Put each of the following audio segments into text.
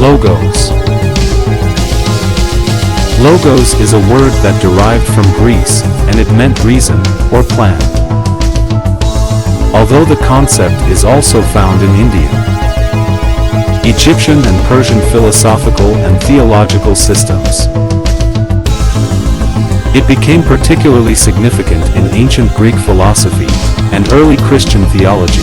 Logos. Logos is a word that derived from Greece, and it meant reason, or plan. Although the concept is also found in Indian, Egyptian and Persian philosophical and theological systems. It became particularly significant in ancient Greek philosophy and early Christian theology,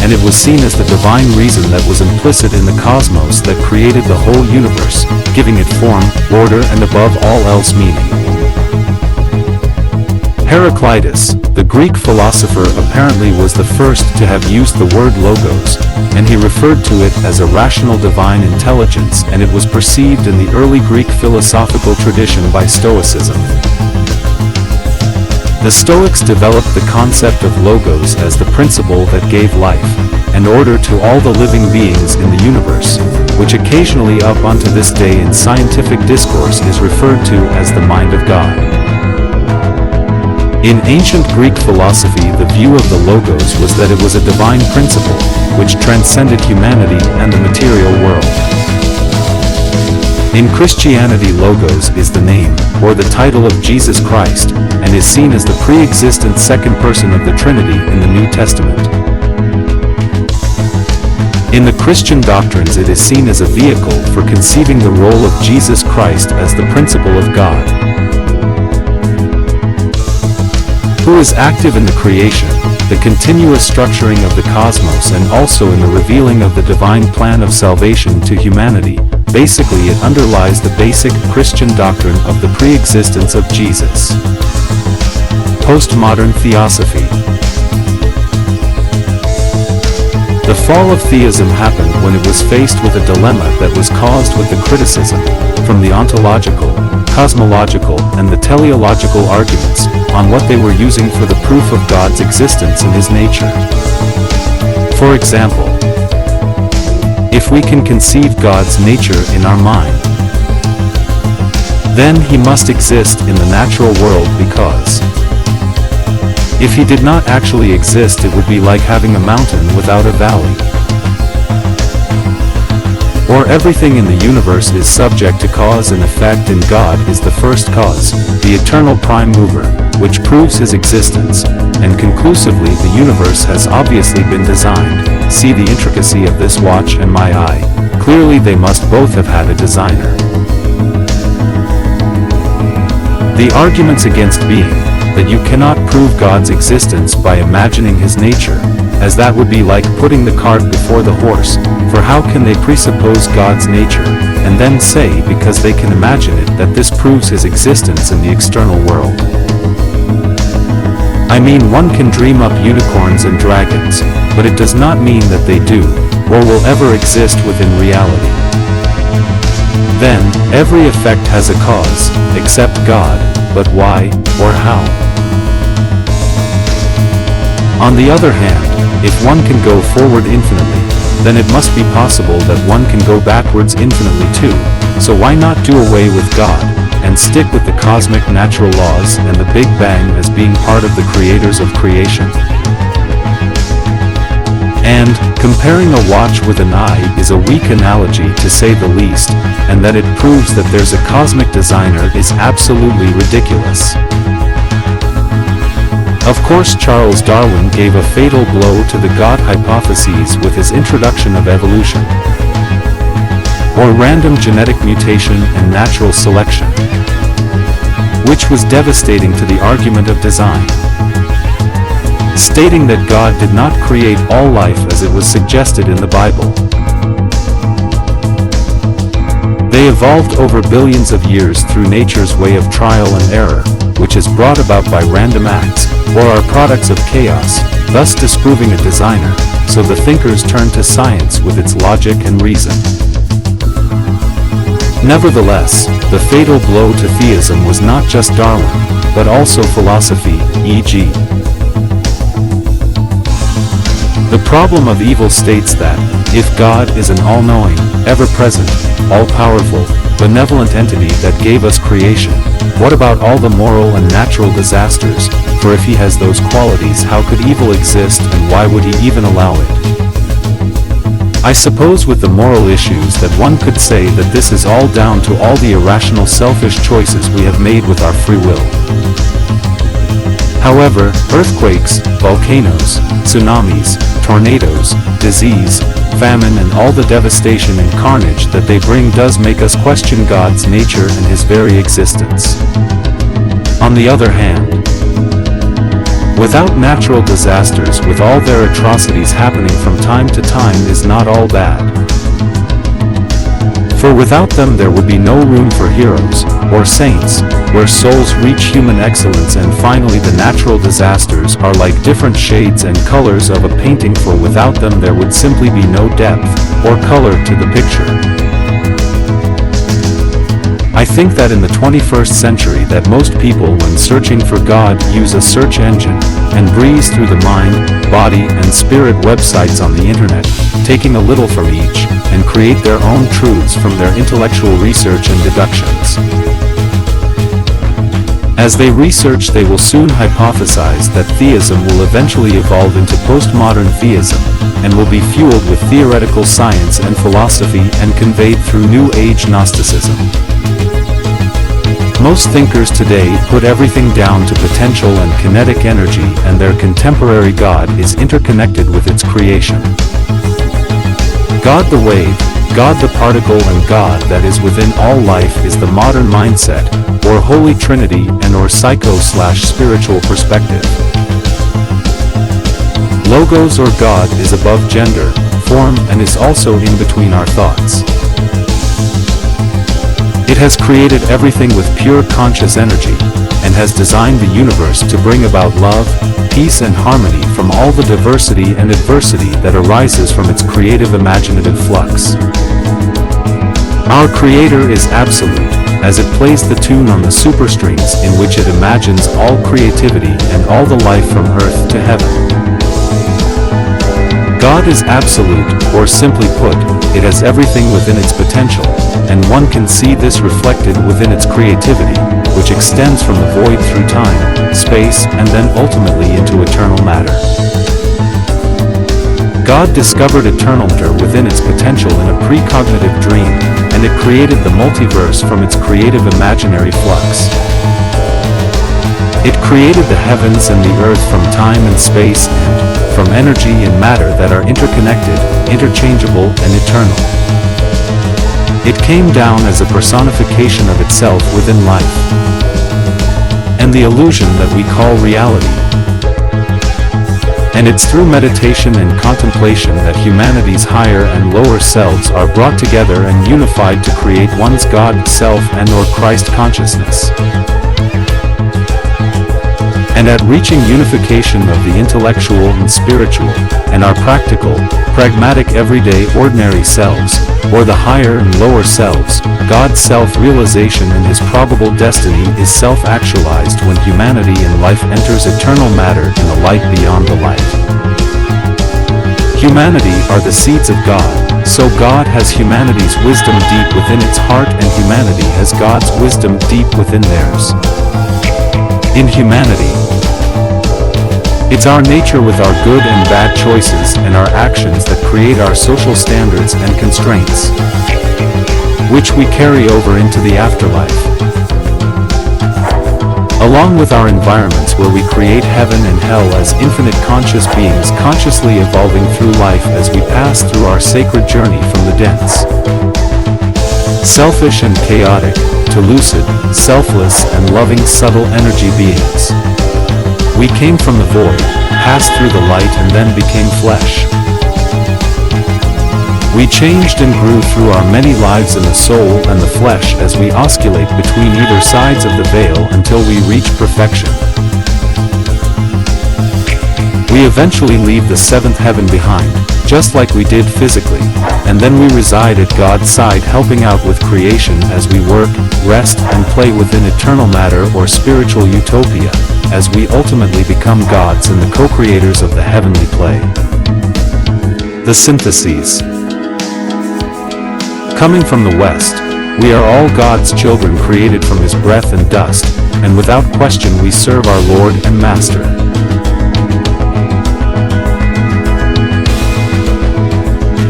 and it was seen as the divine reason that was implicit in the cosmos that created the whole universe, giving it form, order, and above all else meaning. Heraclitus, the Greek philosopher, apparently was the first to have used the word logos, and he referred to it as a rational divine intelligence, and it was perceived in the early Greek philosophical tradition by Stoicism. The Stoics developed the concept of logos as the principle that gave life and order to all the living beings in the universe, which occasionally up unto this day in scientific discourse is referred to as the mind of God. In ancient Greek philosophy, the view of the logos was that it was a divine principle, which transcended humanity and the material world. In Christianity, logos is the name, or the title of Jesus Christ, and is seen as the pre-existent second person of the Trinity in the New Testament. In the Christian doctrines, it is seen as a vehicle for conceiving the role of Jesus Christ as the principle of God, who is active in the creation, the continuous structuring of the cosmos, and also in the revealing of the divine plan of salvation to humanity. Basically, it underlies the basic Christian doctrine of the pre-existence of Jesus. Postmodern theosophy. The fall of theism happened when it was faced with a dilemma that was caused with the criticism from the ontological, cosmological, and the teleological arguments on what they were using for the proof of God's existence and His nature. For example, if we can conceive God's nature in our mind, then He must exist in the natural world, because if He did not actually exist, it would be like having a mountain without a valley. Or everything in the universe is subject to cause and effect, and God is the first cause, the eternal prime mover, which proves His existence, and conclusively the universe has obviously been designed. See the intricacy of this watch and my eye. Clearly they must both have had a designer. The arguments against being that you cannot prove God's existence by imagining His nature, as that would be like putting the cart before the horse, for how can they presuppose God's nature, and then say because they can imagine it that this proves His existence in the external world? I mean, one can dream up unicorns and dragons, but it does not mean that they do, or will ever exist within reality. Then, every effect has a cause, except God, but why, or how? On the other hand, if one can go forward infinitely, then it must be possible that one can go backwards infinitely too, so why not do away with God, and stick with the cosmic natural laws and the Big Bang as being part of the creators of creation? And, comparing a watch with an eye is a weak analogy to say the least, and that it proves that there's a cosmic designer is absolutely ridiculous. Of course, Charles Darwin gave a fatal blow to the God hypotheses with his introduction of evolution, or random genetic mutation and natural selection, which was devastating to the argument of design, stating that God did not create all life as it was suggested in the Bible. They evolved over billions of years through nature's way of trial and error, which is brought about by random acts, or are products of chaos, thus disproving a designer, so the thinkers turn to science with its logic and reason. Nevertheless, the fatal blow to theism was not just Darwin, but also philosophy, e.g. The problem of evil states that, if God is an all-knowing, ever-present, all-powerful, benevolent entity that gave us creation, what about all the moral and natural disasters? For if He has those qualities, how could evil exist, and why would He even allow it? I suppose with the moral issues that one could say that this is all down to all the irrational selfish choices we have made with our free will. However, earthquakes, volcanoes, tsunamis, tornadoes, disease, famine and all the devastation and carnage that they bring does make us question God's nature and His very existence. On the other hand, without natural disasters with all their atrocities happening from time to time is not all bad. For without them there would be no room for heroes, or saints, where souls reach human excellence, and finally the natural disasters are like different shades and colors of a painting, for without them there would simply be no depth, or color to the picture. I think that in the 21st century that most people when searching for God use a search engine, and breeze through the mind, body and spirit websites on the internet, taking a little from each, and create their own truths from their intellectual research and deductions. As they research, they will soon hypothesize that theism will eventually evolve into postmodern theism, and will be fueled with theoretical science and philosophy and conveyed through New Age Gnosticism. Most thinkers today put everything down to potential and kinetic energy, and their contemporary God is interconnected with its creation. God the wave, God the particle and God that is within all life is the modern mindset, or Holy Trinity and or psycho/spiritual perspective. Logos or God is above gender, form and is also in between our thoughts. It has created everything with pure conscious energy, and has designed the universe to bring about love, peace and harmony from all the diversity and adversity that arises from its creative imaginative flux. Our Creator is absolute, as it plays the tune on the superstrings in which it imagines all creativity and all the life from earth to heaven. God is absolute, or simply put, it has everything within its potential, and one can see this reflected within its creativity, which extends from the void through time, space, and then ultimately into eternal matter. God discovered eternal matter within its potential in a precognitive dream, and it created the multiverse from its creative imaginary flux. It created the heavens and the earth from time and space and from energy and matter that are interconnected, interchangeable, and eternal. It came down as a personification of itself within life, and the illusion that we call reality. And it's through meditation and contemplation that humanity's higher and lower selves are brought together and unified to create one's God, self, and or Christ consciousness. And at reaching unification of the intellectual and spiritual, and our practical, pragmatic everyday ordinary selves, or the higher and lower selves, God's self-realization and His probable destiny is self-actualized when humanity and life enters eternal matter in the light beyond the light. Humanity are the seeds of God, so God has humanity's wisdom deep within its heart and humanity has God's wisdom deep within theirs. In humanity, it's our nature with our good and bad choices and our actions that create our social standards and constraints, which we carry over into the afterlife. Along with our environments where we create heaven and hell as infinite conscious beings consciously evolving through life as we pass through our sacred journey from the dense, selfish and chaotic, to lucid, selfless and loving subtle energy beings. We came from the void, passed through the light and then became flesh. We changed and grew through our many lives in the soul and the flesh as we oscillate between either sides of the veil until we reach perfection. We eventually leave the seventh heaven behind, just like we did physically, and then we reside at God's side helping out with creation as we work, rest and play within eternal matter or spiritual utopia, as we ultimately become gods and the co-creators of the heavenly play. The syntheses. Coming from the West, we are all God's children created from His breath and dust, and without question we serve our Lord and Master.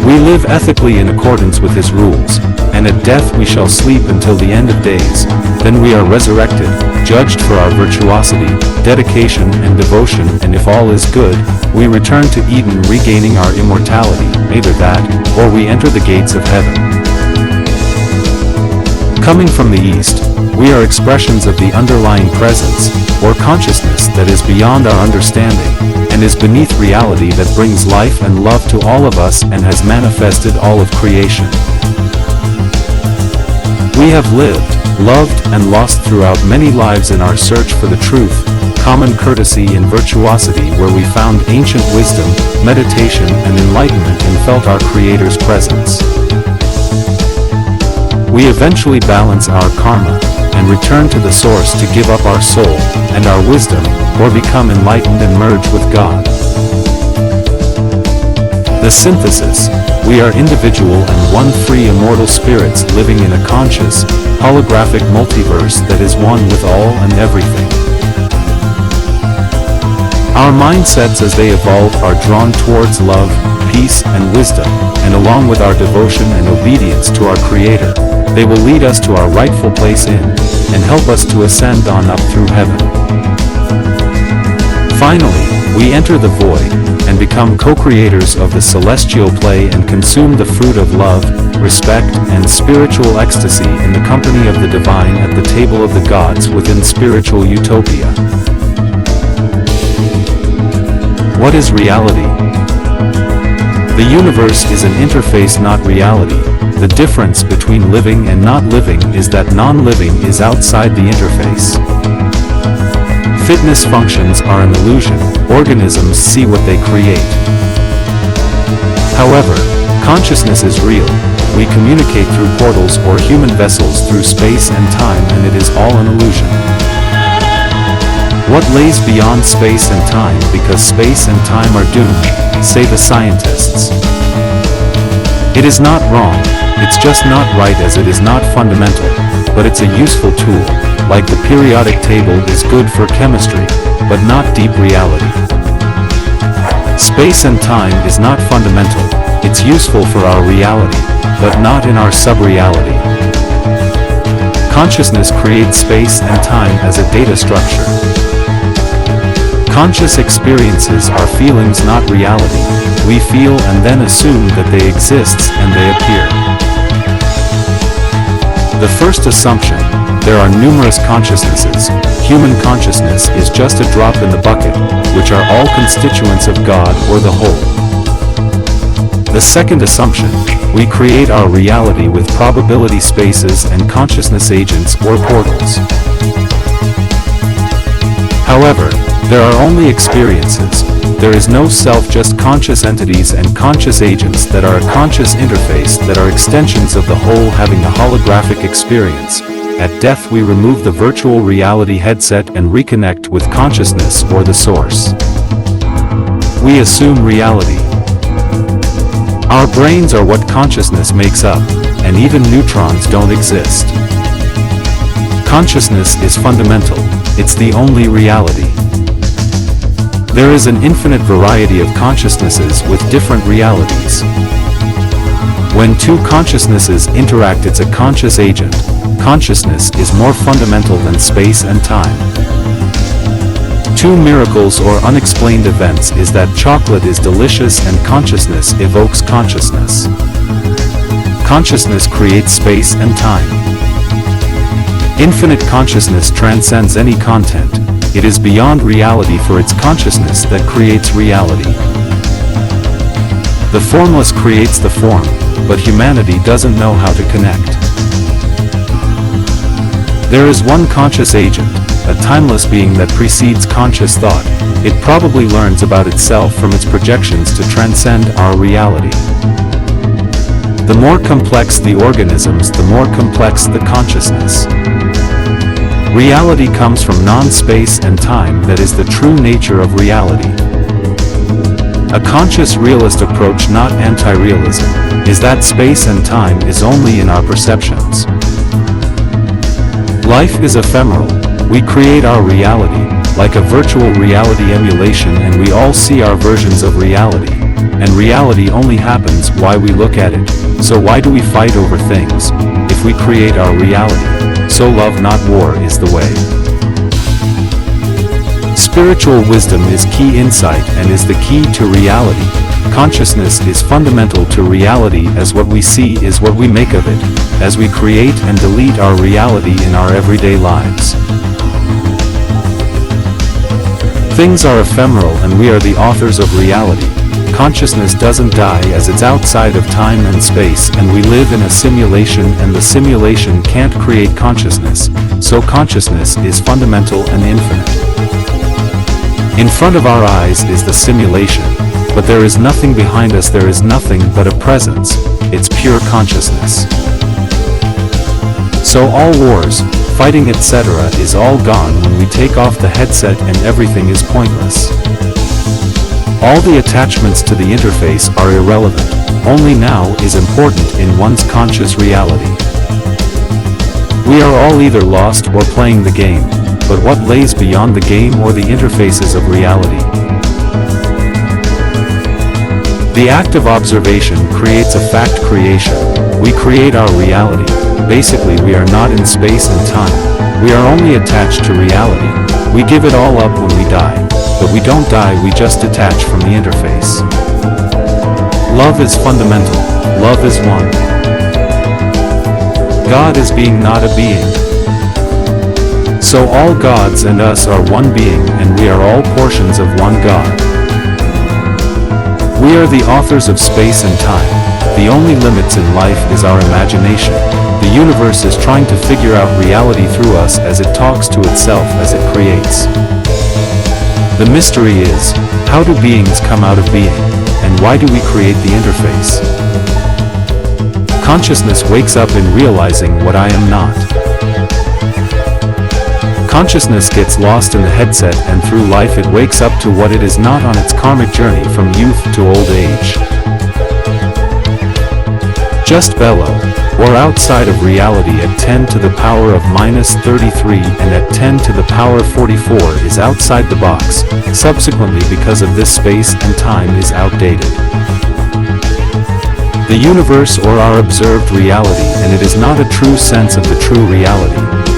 We live ethically in accordance with his rules, and at death we shall sleep until the end of days. Then we are resurrected, judged for our virtuosity, dedication and devotion, and if all is good, we return to Eden regaining our immortality, either that, or we enter the gates of heaven. Coming from the east, we are expressions of the underlying presence, or consciousness that is beyond our understanding, and is beneath reality that brings life and love to all of us and has manifested all of creation. We have lived, loved, and lost throughout many lives in our search for the truth, common courtesy and virtuosity, where we found ancient wisdom, meditation and enlightenment and felt our Creator's presence. We eventually balance our karma, and return to the source to give up our soul, and our wisdom, or become enlightened and merge with God. The synthesis: we are individual and one free immortal spirits living in a conscious, holographic multiverse that is one with all and everything. Our mindsets as they evolve are drawn towards love, peace, and wisdom, and along with our devotion and obedience to our Creator, they will lead us to our rightful place in, and help us to ascend on up through heaven. Finally, we enter the void, and become co-creators of the celestial play and consume the fruit of love, respect, and spiritual ecstasy in the company of the divine at the table of the gods within spiritual utopia. What is reality? The universe is an interface, not reality. The difference between living and not living is that non-living is outside the interface. Fitness functions are an illusion. Organisms see what they create. However, consciousness is real. We communicate through portals or human vessels through space and time, and it is all an illusion. What lays beyond space and time, because space and time are doomed, say the scientists. It is not wrong, it's just not right, as it is not fundamental, but it's a useful tool, like the periodic table is good for chemistry, but not deep reality. Space and time is not fundamental, it's useful for our reality, but not in our sub-reality. Consciousness creates space and time as a data structure. Conscious experiences are feelings, not reality. We feel and then assume that they exist, and they appear. The first assumption: there are numerous consciousnesses. Human consciousness is just a drop in the bucket, which are all constituents of God or the whole. The second assumption: we create our reality with probability spaces and consciousness agents or portals. However, there are only experiences. There is no self, just conscious entities and conscious agents that are a conscious interface, that are extensions of the whole having a holographic experience. At death we remove the virtual reality headset and reconnect with consciousness or the source. We assume reality. Our brains are what consciousness makes up, and even neutrons don't exist. Consciousness is fundamental, it's the only reality. There is an infinite variety of consciousnesses with different realities. When two consciousnesses interact, it's a conscious agent. Consciousness is more fundamental than space and time. Two miracles or unexplained events is that chocolate is delicious and consciousness evokes consciousness. Consciousness creates space and time. Infinite consciousness transcends any content. It is beyond reality, for its consciousness that creates reality. The formless creates the form, but humanity doesn't know how to connect. There is one conscious agent, a timeless being that precedes conscious thought. It probably learns about itself from its projections to transcend our reality. The more complex the organisms, the more complex the consciousness. Reality comes from non-space and time, that is the true nature of reality. A conscious realist approach, not anti-realism, is that space and time is only in our perceptions. Life is ephemeral. We create our reality, like a virtual reality emulation, and we all see our versions of reality. and reality only happens why we look at it. So why do we fight over things, if we create our reality? So love not war is the way. Spiritual wisdom is key insight and is the key to reality. Consciousness is fundamental to reality, as what we see is what we make of it, as we create and delete our reality in our everyday lives. Things are ephemeral and we are the authors of reality. Consciousness doesn't die, as it's outside of time and space, and we live in a simulation, and the simulation can't create consciousness, so consciousness is fundamental and infinite. In front of our eyes is the simulation, but there is nothing behind us, there is nothing but a presence, it's pure consciousness. So all wars, fighting etc. is all gone when we take off the headset, and everything is pointless. All the attachments to the interface are irrelevant, only now is important in one's conscious reality. We are all either lost or playing the game, but what lays beyond the game or the interfaces of reality? The act of observation creates a fact creation. We create our reality. Basically, we are not in space and time. We are only attached to reality. We give it all up when we die. But we don't die, we just detach from the interface. Love is fundamental. Love is one. God is being, not a being. So all gods and us are one being, and we are all portions of one God. We are the authors of space and time. The only limits in life is our imagination. The universe is trying to figure out reality through us as it talks to itself as it creates. The mystery is, how do beings come out of being, and why do we create the interface? Consciousness wakes up in realizing what I am not. Consciousness gets lost in the headset, and through life it wakes up to what it is not on its karmic journey from youth to old age. Just bellow, or outside of reality at 10 to the power of minus 33 and at 10 to the power 44 is outside the box, subsequently because of this space and time is outdated. The universe or our observed reality, and it is not a true sense of the true reality,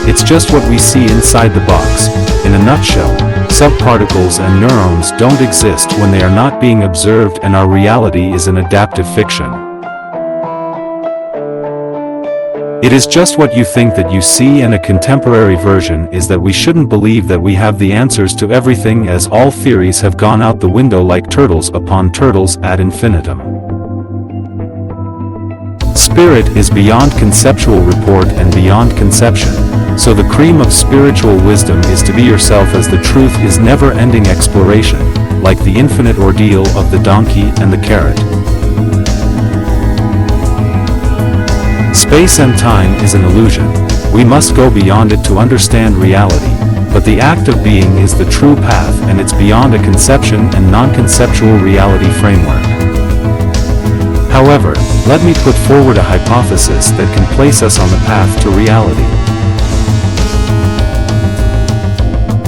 it's just what we see inside the box. In a nutshell, subparticles and neurons don't exist when they are not being observed, and our reality is an adaptive fiction. It is just what you think that you see, and a contemporary version is that we shouldn't believe that we have the answers to everything, as all theories have gone out the window like turtles upon turtles ad infinitum. Spirit is beyond conceptual report and beyond conception, so the cream of spiritual wisdom is to be yourself, as the truth is never-ending exploration, like the infinite ordeal of the donkey and the carrot. Space and time is an illusion. We must go beyond it to understand reality, but the act of being is the true path, and it's beyond a conception and non-conceptual reality framework. However, let me put forward a hypothesis that can place us on the path to reality.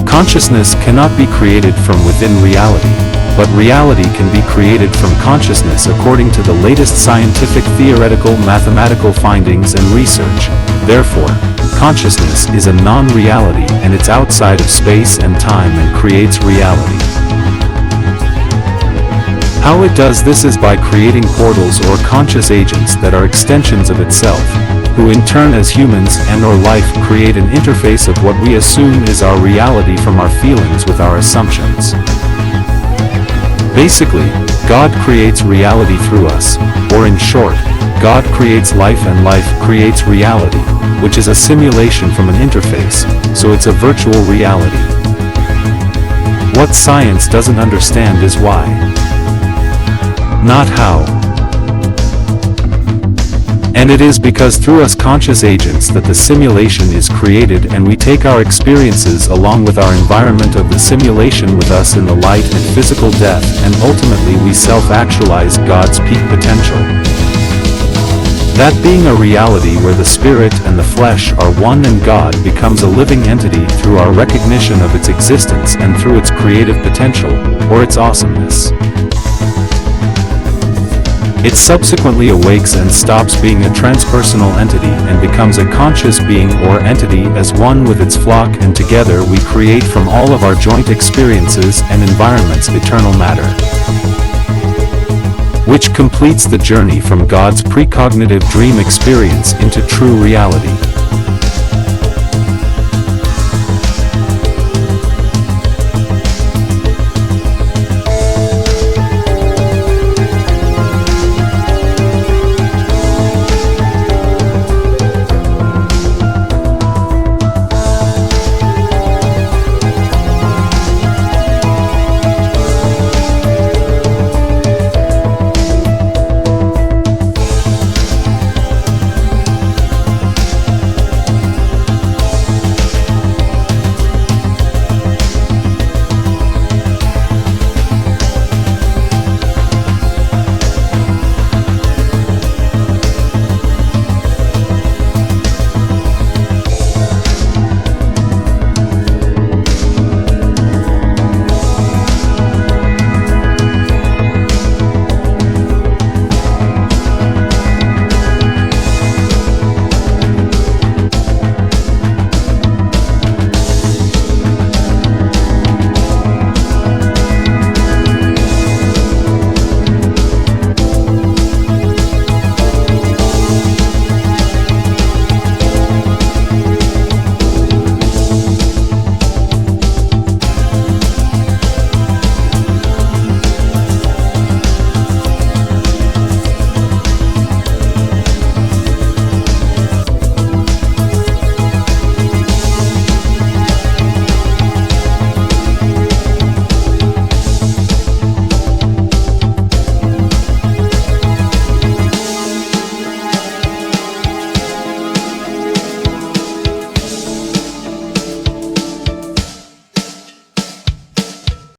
Consciousness cannot be created from within reality, but reality can be created from consciousness according to the latest scientific, theoretical, mathematical findings and research. Therefore, consciousness is a non-reality, and it's outside of space and time and creates reality. How it does this is by creating portals or conscious agents that are extensions of itself, who in turn as humans and or life create an interface of what we assume is our reality from our feelings with our assumptions. Basically, God creates reality through us, or in short, God creates life and life creates reality, which is a simulation from an interface, so it's a virtual reality. What science doesn't understand is why. Not how. And it is because through us conscious agents that the simulation is created, and we take our experiences along with our environment of the simulation with us in the light and physical death, and ultimately we self-actualize God's peak potential. That being a reality where the spirit and the flesh are one, and God becomes a living entity through our recognition of its existence and through its creative potential, or its awesomeness. It subsequently awakes and stops being a transpersonal entity and becomes a conscious being or entity as one with its flock, and together we create from all of our joint experiences and environments eternal matter, which completes the journey from God's precognitive dream experience into true reality.